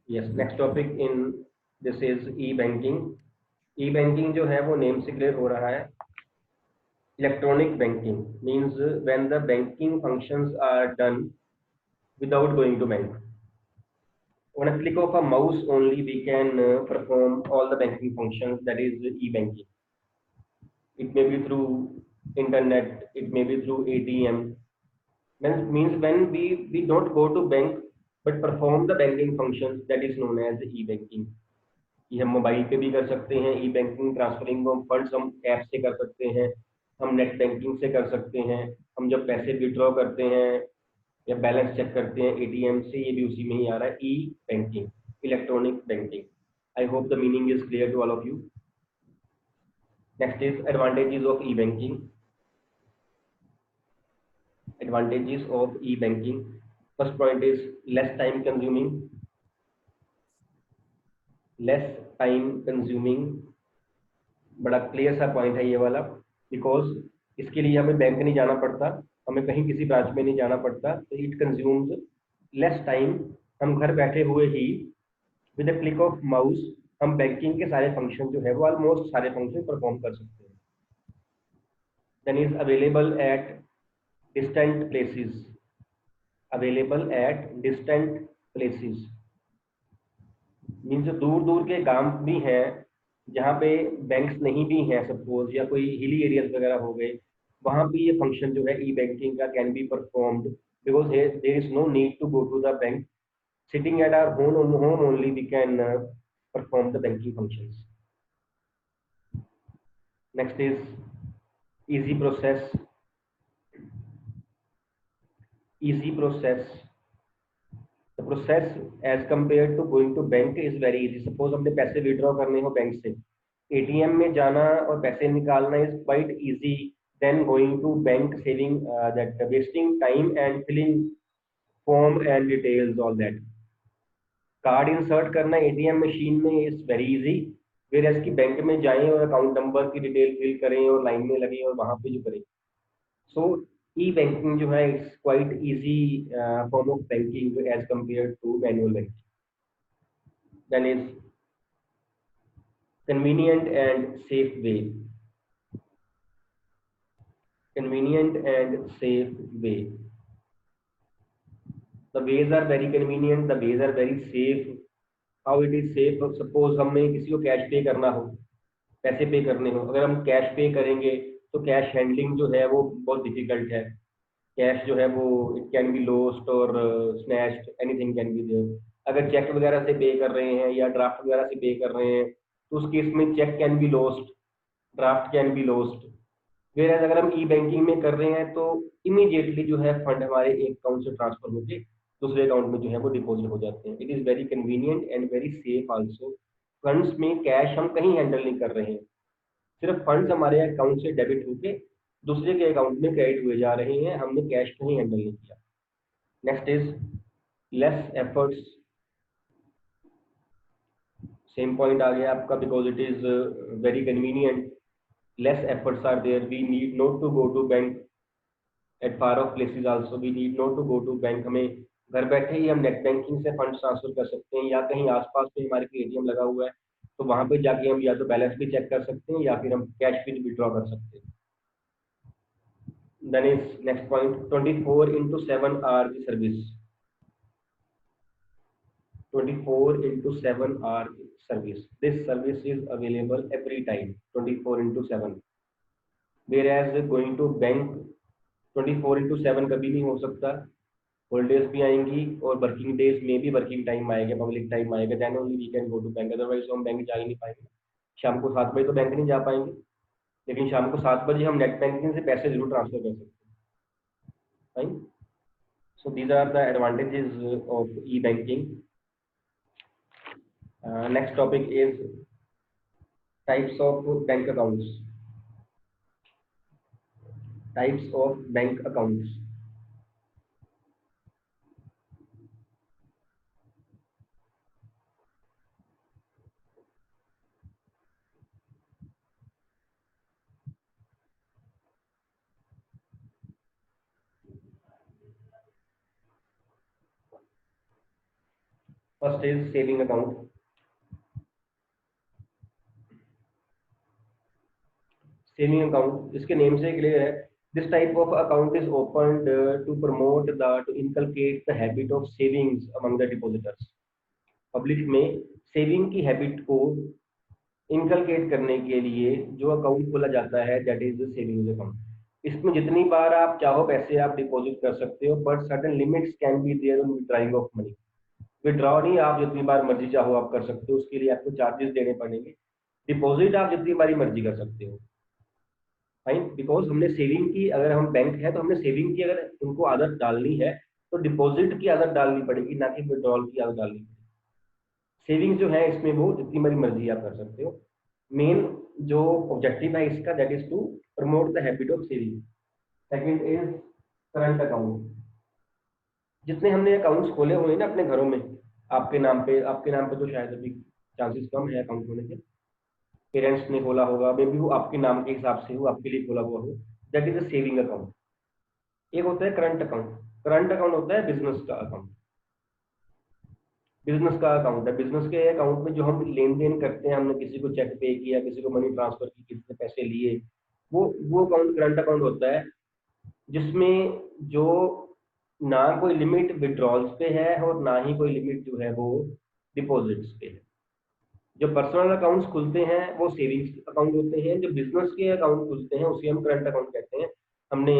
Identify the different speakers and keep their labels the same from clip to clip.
Speaker 1: Yes, next topic in this is e banking. E banking जो है वो name से क्लियर हो रहा है। Electronic banking means when the banking functions are done without going to bank. On a click of a mouse only, we can perform all the banking functions, that is e-banking. It may be through internet, it may be through ATM. Means when we don't go to bank but perform the banking functions, that is known as e-banking. ये हम mobile पे भी कर सकते हैं ई banking, transferring funds हम app से कर सकते हैं, हम नेट बैंकिंग से कर सकते हैं, हम जब पैसे विड्रॉ करते हैं या बैलेंस चेक करते हैं एटीएम से, ये भी उसी में ही आ रहा है e banking, electronic banking. I hope the meaning is clear to all of you. Next is advantages of e banking. Advantages of e banking, first point is less time consuming. Less time consuming बड़ा clear सा point है ये वाला, because इसके लिए हमें bank नहीं जाना पड़ता, हमें कहीं किसी ब्रांच में नहीं जाना पड़ता, तो इट कंज्यूम्स लेस टाइम। हम घर बैठे हुए ही with a click of mouse हम बैंकिंग के सारे फंक्शन जो है वो ऑलमोस्ट सारे फंक्शन परफॉर्म कर सकते हैं। Then is available at distant places. Available at distant places means दूर दूर के गांव भी हैं जहाँ पे बैंक्स नहीं भी हैं सपोज, या कोई हिली एरियाज वगैरह हो गए, वहाँ भी ये फंक्शन जो है ई बैंकिंग का can be performed, because there is no need to go to the bank. Sitting at our home only we can perform the banking functions. Next is easy process. Easy process. The process as compared to going to bank is very easy. Suppose हमने पैसे withdraw करने हो bank से, ATM में जाना और पैसे निकालना is quite easy then going to bank, saving that wasting time and filling form and details all that. Card insert करना एटीएम मशीन में is very easy, whereas की बैंक में जाएं और अकाउंट नंबर की डिटेल फिल करें और line में लगे और वहां पे जो करें। सो ई बैंकिंग जो है it's quite easy form of banking as compare to manual banking. Then is convenient and safe way. Convenient and safe way. The ways are very convenient, the ways are very safe. How it is safe? Suppose हमें किसी को cash पे करना हो, पैसे पे करने हो, अगर हम कैश पे करेंगे तो कैश हैंडलिंग जो है वो बहुत डिफिकल्ट है। कैश जो है वो इट कैन बी लॉस्ट और snatched, anything can be there. अगर चेक वगैरह से पे कर रहे हैं या ड्राफ्ट वगैरह से पे कर रहे हैं तो उस केस में cheque can be lost, draft can be lost. Where अगर हम ई बैंकिंग में कर रहे हैं तो इमीडिएटली जो है फंड हमारे एक अकाउंट से ट्रांसफर होके दूसरे अकाउंट में जो है वो डिपॉजिट हो जाते हैं। It is very convenient and very safe also. Funds में कैश हम कहीं हैंडल नहीं कर रहे हैं, सिर्फ फंड्स हमारे अकाउंट से डेबिट होके दूसरे के अकाउंट में क्रेडिट हुए जा रहे हैं, हमने कैश कहीं हैंडल नहीं किया। Next is less efforts. Same point आ गया आपका, because it is very convenient. Less efforts are there, we need not to go to bank at far of places also, we need not to go to bank. हमें घर बैठे ही हम net banking से fund transfer कर सकते हैं, या कहीं आसपास में हमारे कोई एटीएम लगा हुआ है तो वहां पे जाके हम या तो बैलेंस भी चेक कर सकते हैं या फिर हम कैश भी विड्रॉ कर सकते हैं। Then is next point 24/7 hour की service. 24/7 hour service, this service is available every time 24/7। Whereas going to bank 24/7 कभी नहीं हो सकता, हॉलीडेज भी आएंगी और वर्किंग डेज में भी वर्किंग टाइम आएगा, पब्लिक टाइम आएगा, then only we can go to bank, otherwise हम बैंक जा ही नहीं पाएंगे। शाम को 7 बजे तो बैंक नहीं जा पाएंगे, लेकिन शाम को 7 बजे हम नेट बैंकिंग से पैसे जरूर ट्रांसफर कर सकते हैं। Fine. So these are the advantages of e banking. Next topic is types of bank accounts. Types of bank accounts. First is saving account. Saving account इसके नेम से क्लियर है। This type of account is opened to promote the to inculcate the habit of savings among the depositors. Public में saving की habit को inculcate करने के लिए जो अकाउंट खोला जाता है that is the savings account. इसमें जितनी बार आप चाहो पैसे आप डिपॉजिट कर सकते हो, but certain limits can be there on withdrawing of money. Withdraw नहीं आप जितनी बार मर्जी चाहो आप कर सकते हो, उसके लिए आपको चार्जेस देने पड़ेंगे। डिपॉजिट आप जितनी बारी मर्जी कर सकते हो। फाइन, बिकॉज हमने सेविंग की, अगर हम बैंक है तो हमने सेविंग की अगर उनको आदत डालनी है तो डिपॉजिट की आदत डालनी पड़ेगी, ना कि विड्रॉल की आदत डालनी पड़ेगी। सेविंग जो है इसमें वो जितनी बड़ी मर्जी आप कर सकते हो। मेन जो ऑब्जेक्टिव है इसका that is to promote the habit of saving. Second is current account. जितने हमने अकाउंट्स खोले हुए हैं ना अपने घरों में, आपके नाम पे तो शायद अभी चांसेस कम है अकाउंट होने के। पेरेंट्स ने खोला होगा, मे बी वो आपके नाम के हिसाब से वो आपके लिए खोला हुआ हो, that is a saving account. एक होता है करंट अकाउंट। करंट अकाउंट होता है बिजनेस का अकाउंट। बिजनेस का अकाउंट है, बिजनेस के अकाउंट में जो हम लेन देन करते हैं, हमने किसी को चेक पे किया, किसी को मनी ट्रांसफर की, किसी से पैसे लिए, वो अकाउंट करंट अकाउंट होता है। जिसमें जो ना कोई लिमिट विड्रॉल्स पे है और ना ही कोई लिमिट जो है वो डिपॉजिट्स पे है। जो पर्सनल अकाउंट्स खुलते हैं वो सेविंग्स अकाउंट होते हैं, जो बिजनेस के अकाउंट खुलते हैं उसे हम करंट अकाउंट कहते हैं। हमने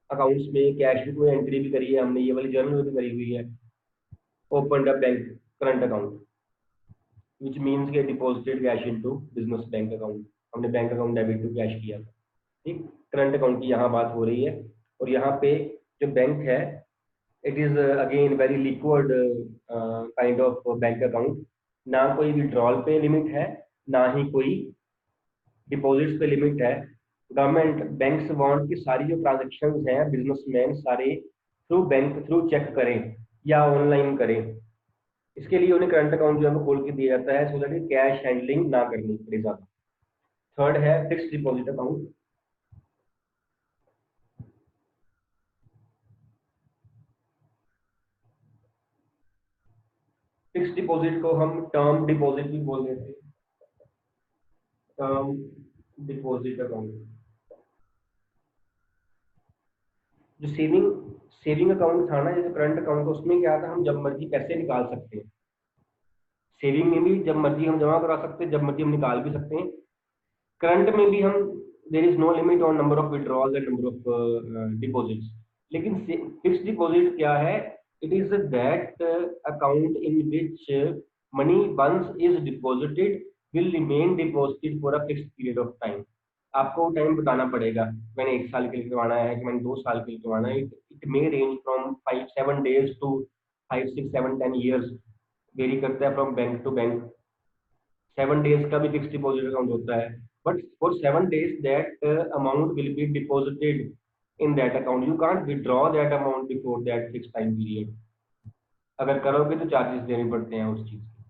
Speaker 1: अकाउंट्स में कैश बुक में एंट्री भी करी है, हमने ये वाली जर्नल में भी करी हुई है, open a bank current account which means के deposited cash into business bank account. हमने bank account debit to cash किया था। ठीक, करंट अकाउंट की यहाँ बात हो रही है। और यहाँ पे जो बैंक है it is again very liquid kind of bank account. ना कोई विड्रॉल पे लिमिट है, ना ही कोई डिपॉजिट्स पे लिमिट है। गवर्नमेंट बैंक्स वांट कि सारी जो ट्रांजेक्शन हैं बिजनेसमैन सारे थ्रू बैंक थ्रू चेक करें या ऑनलाइन करें। इसके लिए उन्हें करंट अकाउंट जो है वो खोल के दिया जाता है, सो दैट कैश हैंडलिंग ना करनी पड़े ज्यादा। थर्ड है fix deposit account. Fix deposit को हम टर्म डिपॉजिट भी बोल देते हैं, टर्म डिपॉजिट अकाउंट। जो सेविंग अकाउंट था ना, जो करंट अकाउंट था, उसमें क्या था, हम जब मर्जी पैसे निकाल सकते हैं। सेविंग में भी जब मर्जी हम जमा करा सकते हैं, जब मर्जी हम निकाल भी सकते हैं। करंट में भी हम, there is no limit on number of withdrawal and number of deposits. लेकिन फिक्स डिपॉजिट क्या है, it is that account in which money once is deposited will remain deposited for a fix period of time. आपको time बताना पड़ेगा, मैंने 1 साल के लिए करवाना है कि मैंने 2 साल के लिए करवाना है। It may range from 5-7 days to 5-6-7-10 years, vary करता है from bank to bank. 7 days का भी फिक्स डिपॉजिट अकाउंट होता है, but for 7 days that amount will be deposited in that account, you can't withdraw that amount before that fix time period. अगर करोगे तो charges देने पड़ते हैं उस चीज के।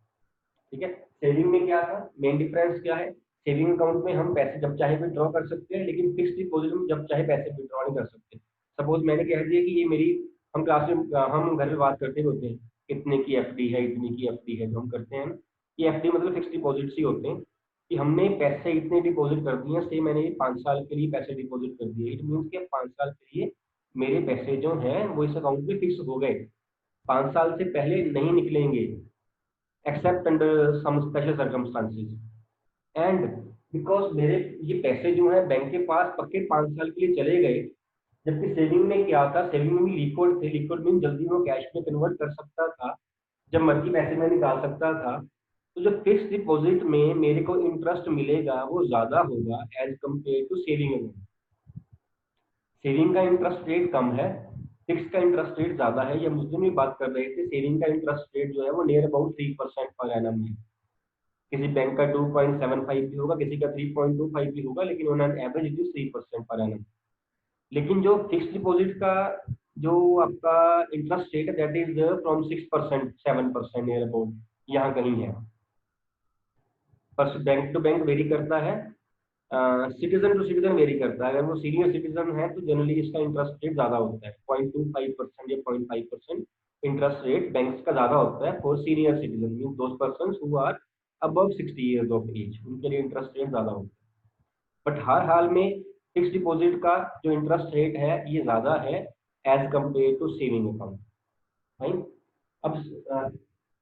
Speaker 1: ठीक है, सेविंग में क्या था, मेन डिफरेंस क्या है, सेविंग अकाउंट में हम पैसे जब चाहे विड्रॉ कर सकते हैं, लेकिन फिक्स डिपॉजिट में जब चाहे पैसे विड्रॉ नहीं कर सकते। सपोज मैंने कह दिया कि ये मेरी, हम क्लास में हम घर में बात करते होते हैं, इतने की एफडी है, इतनी की एफडी है, जो हम करते हैं ना, ये एफडी मतलब फिक्स डिपॉजिट्स ही होते हैं कि हमने पैसे इतने डिपॉजिट कर दिए, से मैंने 5 साल के लिए पैसे डिपॉजिट कर दिए। इट मीन्स कि 5 साल के लिए मेरे पैसे जो हैं वो इस अकाउंट में फिक्स हो गए, 5 साल से पहले नहीं निकलेंगे, except under some special circumstances. And because मेरे ये पैसे जो है बैंक के पास पक्के 5 साल के लिए चले गए। जबकि सेविंग में क्या था, सेविंग में भी लिक्विड थे, लिक्विड मीन जल्दी वो कैश में कन्वर्ट कर सकता था, जब मर्जी पैसे में निकाल सकता था। तो जो फिक्स डिपॉजिट में मेरे को इंटरेस्ट मिलेगा वो ज्यादा होगा as compare to saving account. Saving का इंटरेस्ट रेट कम है, फिक्स का इंटरेस्ट रेट ज्यादा है। ये हम उस दिन भी बात कर रहे थे, सेविंग का इंटरेस्ट रेट जो है वो नियर अबाउट 3% पर एनम है। किसी बैंक का 2.75 भी होगा, किसी का 3.25 भी होगा, लेकिन on an average it is 3% per annum. लेकिन जो फिक्स डिपॉजिट का जो आपका इंटरेस्ट रेट है that is from 6%, 7% near about, यहाँ कहीं है। पर बैंक टू बैंक वेरी करता है, सिटीजन टू सिटीजन वेरी करता है। अगर वो सीनियर सिटीजन है तो जनरली इसका इंटरेस्ट रेट ज्यादा होता है, 0.25% या 0.5%। इंटरेस्ट रेट बैंक्स का ज्यादा होता है for senior citizen, mean those person who are above 60 years of age, उनके लिए इंटरेस्ट रेट ज्यादा होता है। बट हर हाल में फिक्स डिपॉजिट का जो इंटरेस्ट रेट है ये ज्यादा है as compare to saving account, right. अब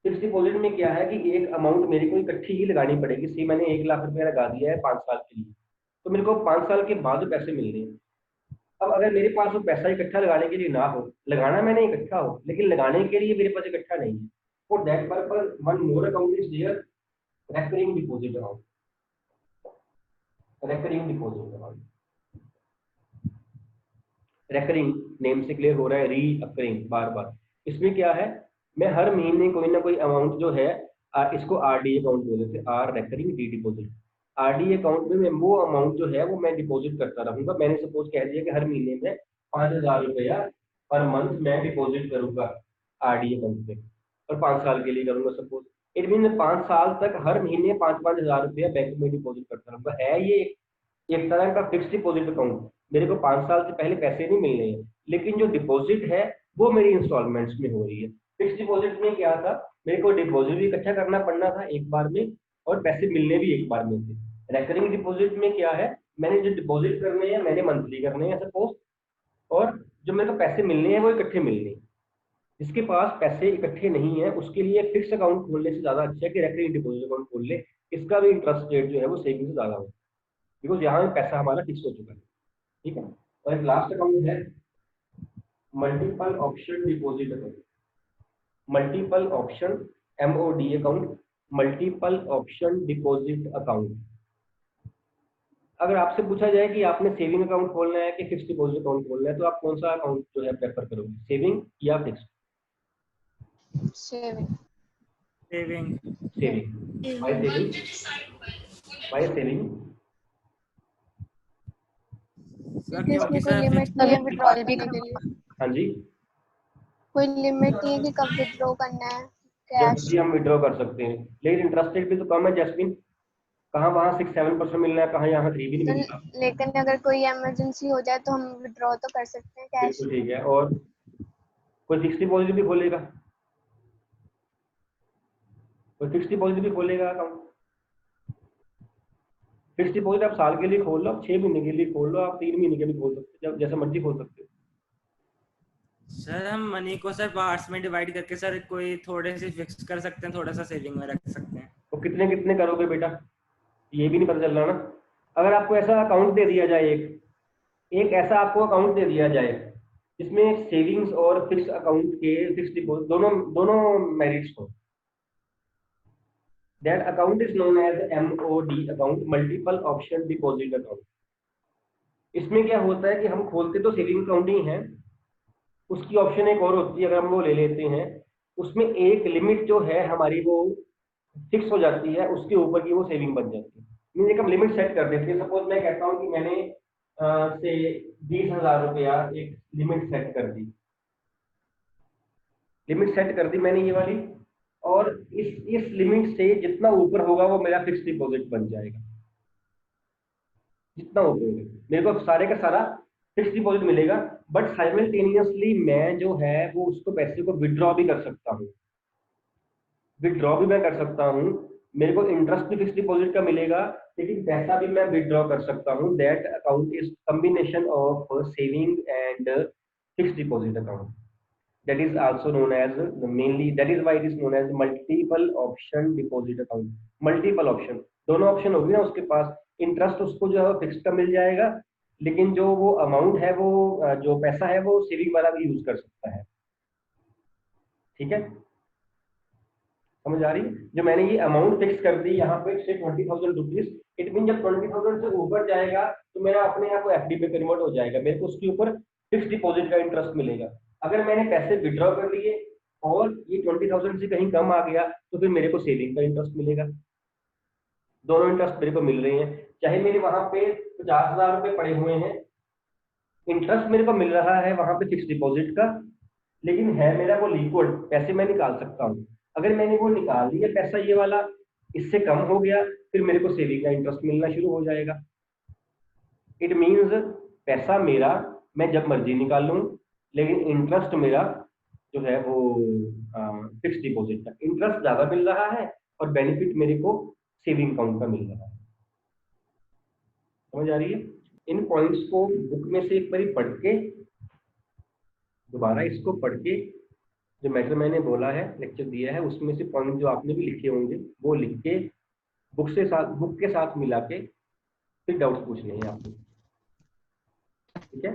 Speaker 1: फिक्स डिपॉजिट में क्या है कि एक अमाउंट मेरे को इकट्ठी ही लगानी पड़ेगी। सी मैंने 1 लाख रुपया लगा दिया है 5 साल के लिए, तो मेरे को 5 साल के बाद पैसे मिल रहे हैं। अब अगर मेरे पास वो पैसा इकट्ठा लगाने के लिए ना हो, लगाना मैंने इकट्ठा हो लेकिन लगाने के लिए मेरे पास इकट्ठा नहीं है, for that purpose one more account is there, recurring deposit account. Recurring deposit account, recurring name से क्लियर हो रहा है, री अकरिंग, बार बार। इसमें क्या है, मैं हर महीने कोई ना कोई अमाउंट जो है इसको आरडी अकाउंट बोल देते हैं, R recurring D deposit. RD account में मैं वो अमाउंट जो है वो मैं डिपॉजिट करता रहूंगा। मैंने सपोज कह दिया कि हर महीने में 5,000 रुपया पर मंथ मैं डिपॉजिट करूंगा आरडी अकाउंट पे, और 5 साल के लिए करूंगा सपोज। इट मीन 5 साल तक हर महीने 5-5 हज़ार रुपया बैंक में डिपॉजिट करता रहूंगा। है ये एक तरह का फिक्स डिपॉजिट अकाउंट। मेरे को 5 साल से पहले पैसे नहीं मिल रहे हैं, लेकिन जो डिपॉजिट है वो मेरी इंस्टॉलमेंट्स में हो रही है। फिक्स डिपॉजिट में क्या था, मेरे को डिपॉजिट भी इकट्ठा करना पड़ना था एक बार में, और पैसे मिलने भी एक बार में थे। रेकरिंग डिपॉजिट में क्या है, मैंने जो डिपॉजिट करने हैं मैंने मंथली करने हैं सपोज, और जो मेरे को पैसे मिलने हैं वो इकट्ठे मिलने हैं। जिसके पास पैसे इकट्ठे नहीं है उसके लिए फिक्स अकाउंट खोलने से ज्यादा अच्छा है कि रेकरिंग डिपॉजिट अकाउंट खोल ले। इसका भी इंटरेस्ट रेट जो है वो सेविंग से ज्यादा होगा, बिकॉज यहाँ पे पैसा हमारा फिक्स हो चुका है, ठीक है। और एक लास्ट अकाउंट है multiple option deposit account. Multiple option MOD account, multiple option deposit account. अगर आपसे पूछा जाए कि आपने सेविंग अकाउंट खोलना है कि फिक्स डिपॉजिट अकाउंट खोलना है, तो आप कौन सा अकाउंट जो है प्रेफर करोगे, सेविंग या fix?
Speaker 2: Saving.
Speaker 3: Saving.
Speaker 1: Saving. Why saving? Why saving?
Speaker 2: क्योंकि इसमें कोई लिमिट नहीं है विड्रॉल भी करने के लिए।
Speaker 1: हाँ जी,
Speaker 2: कोई लिमिट नहीं है कि कब विड्रॉ करना है
Speaker 1: जब
Speaker 2: कैश।
Speaker 1: भी हम विड्रॉ कर सकते हैं, लेकिन इंटरेस्ट रेट भी तो कम है जैस्मिन। कहाँ वहाँ 6-7% मिलना है, कहाँ यहाँ 3 भी नहीं मिलता।
Speaker 2: लेकिन अगर कोई इमरजेंसी हो जाए तो हम विड्रॉ तो कर सकते हैं कैश।
Speaker 1: बिल्कुल ठीक है। और कोई फिक्स डिपॉजिट भी खोलेगा, कोई फिक्स डिपॉजिट भी खोलेगा अकाउंट। फिक्स डिपॉजिट आप साल के लिए खोल लो, आप 6 महीने के लिए खोल लो, आप 3 महीने के लिए खोल सकते हो, जब जैसा मर्जी खोल सकते हो।
Speaker 3: सर हम मनी को सर पार्ट्स में डिवाइड करके सर कोई थोड़े से फिक्स कर सकते हैं, थोड़ा सा सेविंग में रख सकते हैं।
Speaker 1: तो कितने कितने करोगे बेटा, ये भी नहीं पता चल रहा ना। अगर आपको ऐसा अकाउंट दे दिया जाए, एक ऐसा आपको अकाउंट दे दिया जाए जिसमें सेविंग्स और फिक्स अकाउंट के फिक्स डिपॉजिट दोनों दोनों मेरिट्स हो, that account is known as MOD account, multiple option deposit account. इसमें क्या होता है कि हम खोलते तो सेविंग अकाउंट ही है, उसकी ऑप्शन एक और होती है, अगर हम वो ले लेते हैं उसमें एक लिमिट जो है हमारी वो फिक्स हो जाती है, उसके ऊपर की वो सेविंग बन जाती है। मीन एक हम लिमिट सेट कर देते हैं। सपोज मैं कहता हूँ कि मैंने से 20,000 रुपया एक लिमिट सेट कर दी, लिमिट सेट कर दी मैंने ये वाली, और इस लिमिट से जितना ऊपर होगा वो मेरा फिक्स डिपॉजिट बन जाएगा। जितना ऊपर होगा मेरे को सारे का सारा फिक्स डिपॉजिट मिलेगा, बट साइमल्टेनियसली मैं जो है वो उसको पैसे को विड्रॉ भी कर सकता हूँ, विड्रॉ भी मैं कर सकता हूँ। मेरे को इंटरेस्ट भी फिक्स डिपॉजिट का मिलेगा, लेकिन पैसा भी मैं विड्रॉ कर सकता हूँ। That account is combination of saving and fix deposit account, that is also known as mainly, that is why it is known as multiple option deposit account। multiple option, दोनों ऑप्शन होगी ना उसके पास, interest उसको जो है fix का मिल जाएगा, लेकिन जो वो अमाउंट है वो जो पैसा है वो सेविंग वाला भी यूज कर सकता है। ठीक है, समझ आ रही है? जो मैंने ये अमाउंट फिक्स कर दी यहाँ पे से 20,000 रुपीज, इट मीन जब 20,000 से ऊपर जाएगा तो मेरा अपने आप को FD पे कन्वर्ट हो जाएगा, मेरे को उसके ऊपर फिक्स डिपॉजिट का इंटरेस्ट मिलेगा। अगर मैंने पैसे विड्रॉ कर लिए और ये 20,000 से कहीं कम आ गया तो फिर मेरे को सेविंग का इंटरेस्ट मिलेगा। दोनों इंटरेस्ट मेरे को मिल रहे हैं, चाहे मेरे वहां पे 50,000 रुपए पड़े हुए हैं, इंटरेस्ट मेरे को मिल रहा है वहां पे फिक्स डिपॉजिट का, लेकिन है मेरा वो लिक्विड, पैसे मैं निकाल सकता हूँ। अगर मैंने वो निकाल लिया पैसा ये वाला, इससे कम हो गया, फिर मेरे को सेविंग का इंटरेस्ट मिलना शुरू हो जाएगा। इट मीन्स पैसा मेरा मैं जब मर्जी निकाल लूं, लेकिन इंटरेस्ट मेरा जो है वो फिक्स डिपॉजिट का इंटरेस्ट ज्यादा मिल रहा है और बेनिफिट मेरे को सेविंग अकाउंट का मिल रहा है। समझ आ रही है? इन पॉइंट्स को बुक में से एक बार पढ़ के दोबारा इसको पढ़ के जो मैटर मैंने बोला है, लेक्चर दिया है, उसमें से पॉइंट जो आपने भी लिखे होंगे वो लिख के बुक के साथ मिला के फिर डाउट्स पूछने हैं आपको। ठीक है?